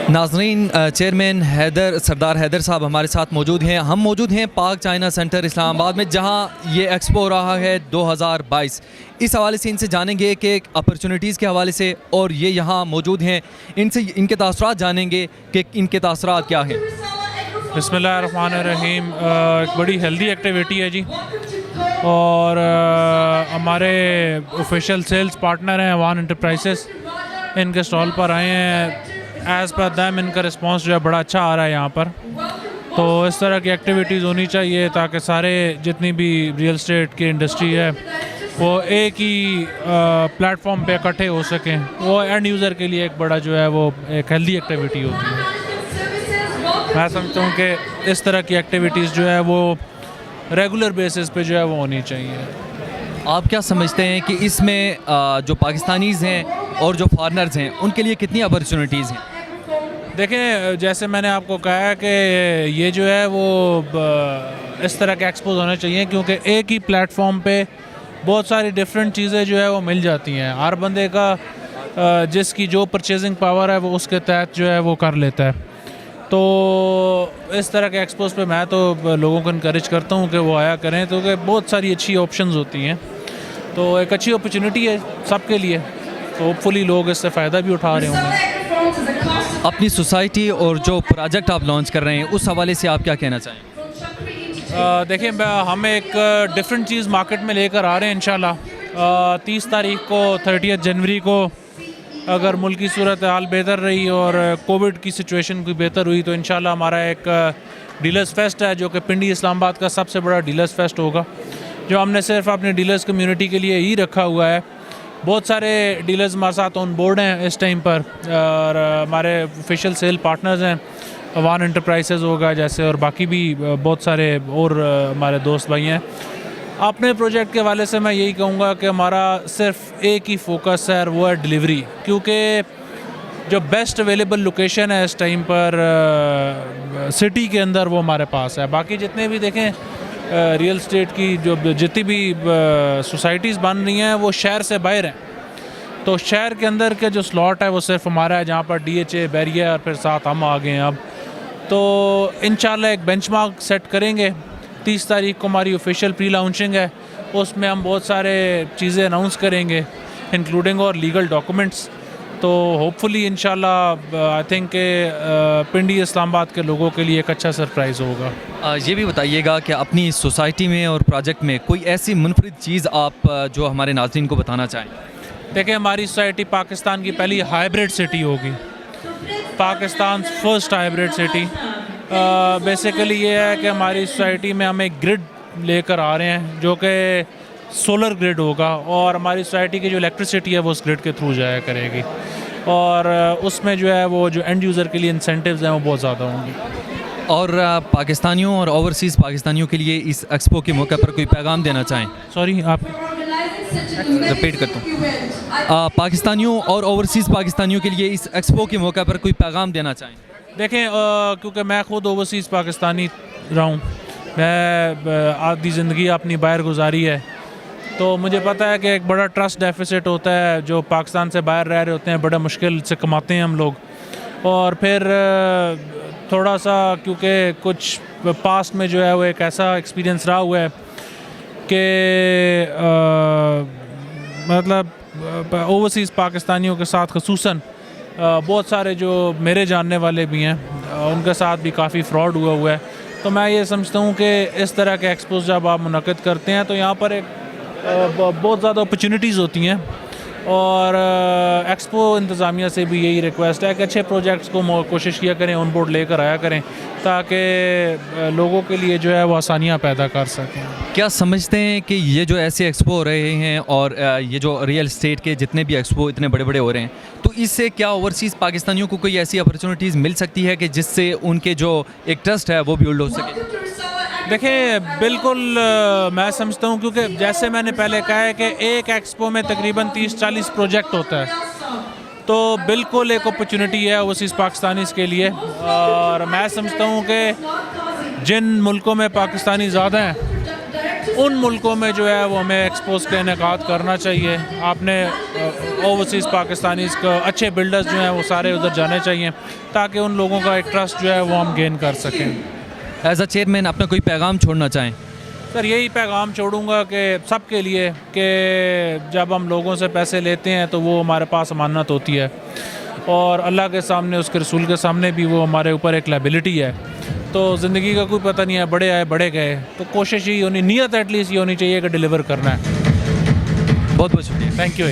नाज़रीन, चेयरमैन सरदार हैदर साहब हमारे साथ मौजूद हैं। हम मौजूद हैं पाक चाइना सेंटर इस्लामाबाद में, जहां ये एक्सपो रहा है 2022। इस हवाले से इनसे जानेंगे कि अपॉर्चुनिटीज़ के हवाले से, और ये यहाँ मौजूद हैं, इनसे इनके तासुरात जानेंगे कि इनके तासुरात क्या हैं। बिस्मिल्लाहिर्रहमानिर्रहीम। एक बड़ी हेल्दी एक्टिविटी है जी, और हमारे ऑफिशियल सेल्स पार्टनर हैं वान एंटरप्राइजेस, इनके स्टॉल पर आए हैं। एज़ पर दैम इनका रिस्पांस जो है बड़ा अच्छा आ रहा है यहाँ पर। तो इस तरह की एक्टिविटीज़ होनी चाहिए ताकि सारे जितनी भी रियल एस्टेट की इंडस्ट्री है वो एक ही प्लेटफॉर्म पे इकट्ठे हो सकें। वो एंड यूज़र के लिए एक बड़ा जो है वो एक हेल्दी एक्टिविटी होती है। मैं समझता हूँ कि इस तरह की एक्टिविटीज़ जो है वो रेगुलर बेसिस पे जो है वो होनी चाहिए। आप क्या समझते हैं कि इसमें जो पाकिस्तानीज़ हैं और जो फॉरेनर्स हैं उनके लिए कितनी अपॉर्चुनिटीज़ हैं? देखें, जैसे मैंने आपको कहा है कि ये जो है वो इस तरह के एक्सपोज होने चाहिए, क्योंकि एक ही प्लेटफॉर्म पे बहुत सारी डिफरेंट चीज़ें जो है वो मिल जाती हैं। हर बंदे का जिसकी जो परचेजिंग पावर है वो उसके तहत जो है वो कर लेता है। तो इस तरह के एक्सपोज पे मैं तो लोगों को इनकरेज करता हूँ कि वो आया करें, तो कि बहुत सारी अच्छी ऑप्शंस होती हैं। तो एक अच्छी अपॉर्चुनिटी है सबके लिए, तो होपफुली लोग इससे फ़ायदा भी उठा रहे होंगे। अपनी सोसाइटी और जो प्रोजेक्ट आप लॉन्च कर रहे हैं उस हवाले से आप क्या कहना चाहें? देखिए, हम एक डिफरेंट चीज़ मार्केट में लेकर आ रहे हैं इंशाल्लाह। 30 तारीख को 30 जनवरी को अगर मुल्क की सूरत हाल बेहतर रही और कोविड की सिचुएशन कोई बेहतर हुई तो इंशाल्लाह हमारा एक डीलर्स फेस्ट है, जो कि पिंडी इस्लामाबाद का सबसे बड़ा डीलर्स फेस्ट होगा, जो हमने सिर्फ अपने डीलर्स कम्युनिटी के लिए ही रखा हुआ है। बहुत सारे डीलर्स हमारे साथ ऑन बोर्ड हैं इस टाइम पर, और हमारे ऑफिशियल सेल पार्टनर्स हैं वान एंटरप्राइजेस होगा जैसे, और बाकी भी बहुत सारे और हमारे दोस्त भाई हैं। अपने प्रोजेक्ट के हवाले से मैं यही कहूँगा कि हमारा सिर्फ एक ही फोकस है, और वो है डिलीवरी, क्योंकि जो बेस्ट अवेलेबल लोकेशन है इस टाइम पर सिटी के अंदर वो हमारे पास है। बाकी जितने भी देखें रियल एस्टेट की जो जितनी भी सोसाइटीज़ बन रही हैं वो शहर से बाहर हैं, तो शहर के अंदर के जो स्लॉट है वो सिर्फ हमारा है, जहाँ पर DHA बैरियर और फिर साथ हम आ गए हैं अब। तो इंशाल्लाह एक बेंचमार्क सेट करेंगे। 30 तारीख को हमारी ऑफिशियल प्री लॉन्चिंग है, उसमें हम बहुत सारे चीज़ें अनाउंस करेंगे इंक्लूडिंग और लीगल डॉक्यूमेंट्स। तो होपफुली इंशाल्लाह आई थिंक पिंडी इस्लामाबाद के लोगों के लिए एक अच्छा सरप्राइज़ होगा। ये भी बताइएगा कि अपनी सोसाइटी में और प्रोजेक्ट में कोई ऐसी मुनफरिद चीज़ आप जो हमारे नाज़रीन को बताना चाहें। देखिए, हमारी सोसाइटी पाकिस्तान की पहली हाइब्रिड सिटी होगी, Pakistan first hybrid city. Basically ये है कि हमारी सोसाइटी में हम एक ग्रिड लेकर आ रहे हैं जो कि सोलर ग्रिड होगा, और हमारी सोसाइटी की जो इलेक्ट्रिसिटी है वो उस ग्रिड के थ्रू जाया करेगी, और उसमें जो है वो जो एंड यूज़र के लिए इंसेंटिव्स हैं वो बहुत ज़्यादा होंगे। और पाकिस्तानियों और ओवरसीज़ पाकिस्तानियों के लिए इस एक्सपो के मौके पर कोई पैगाम देना चाहें? सॉरी, आप रिपीट करता हूँ। पाकिस्तानियों और ओवरसीज़ पाकिस्तानियों के लिए इस एक्सपो के मौके पर कोई पैगाम देना चाहें? देखें, क्योंकि मैं ख़ुद ओवरसीज़ पाकिस्तानी रहा हूँ, मैं आधी ज़िंदगी अपनी बाहर गुजारी है, तो मुझे पता है कि एक बड़ा ट्रस्ट डेफिसिट होता है। जो पाकिस्तान से बाहर रह रहे होते हैं बड़ा मुश्किल से कमाते हैं हम लोग, और फिर थोड़ा सा क्योंकि कुछ पास्ट में जो है वो एक ऐसा एक्सपीरियंस रहा हुआ है कि मतलब ओवरसीज़ पाकिस्तानियों के साथ ख़ुसूसन बहुत सारे जो मेरे जानने वाले भी हैं उनके साथ भी काफ़ी फ्रॉड हुआ है। तो मैं ये समझता हूँ कि इस तरह के एक्सपोज जब आप मुनक़िद करते हैं तो यहाँ पर एक बहुत ज़्यादा अपॉर्चुनिटीज़ होती हैं, और एक्सपो इंतज़ामिया से भी यही रिक्वेस्ट है कि अच्छे प्रोजेक्ट्स को कोशिश किया करें, ऑन बोर्ड लेकर आया करें, ताकि लोगों के लिए जो है वो आसानियाँ पैदा कर सकें। क्या समझते हैं कि ये जो ऐसे एक्सपो हो रहे हैं और ये जो रियल एस्टेट के जितने भी एक्सपो इतने बड़े बड़े हो रहे हैं, तो इससे क्या ओवरसीज़ पाकिस्तानियों को कोई ऐसी अपॉर्चुनिटीज़ मिल सकती है कि जिससे उनके जो एक ट्रस्ट है वो बिल्ड हो सके? देखिए, बिल्कुल मैं समझता हूँ, क्योंकि जैसे मैंने पहले कहा है कि एक एक्सपो में तकरीबन 30-40 प्रोजेक्ट होता है, तो बिल्कुल एक अपॉर्चुनिटी है ओवरसीज़ पाकिस्तानीज़ के लिए। और मैं समझता हूँ कि जिन मुल्कों में पाकिस्तानी ज़्यादा हैं उन मुल्कों में जो है वो हमें एक्सपोज का इनेकाद करना चाहिए। आपने ओवरसीज़ पाकिस्तानीज़ को अच्छे बिल्डर्स जो हैं वो सारे उधर जाने चाहिए, ताकि उन लोगों का एक ट्रस्ट जो है वो हम गेन कर सकें। एज अ चेयरमैन अपना कोई पैगाम छोड़ना चाहें? सर यही पैगाम छोड़ूंगा कि सबके लिए कि जब हम लोगों से पैसे लेते हैं तो वो हमारे पास अमानत होती है, और अल्लाह के सामने, उसके रसूल के सामने भी वो हमारे ऊपर एक लायबिलिटी है। तो ज़िंदगी का कोई पता नहीं है, बड़े आए बड़े गए, तो कोशिश ही होनी, नीयत एटलीस्ट ये होनी चाहिए कि डिलीवर करना है। बहुत बहुत शुक्रिया। Thank you.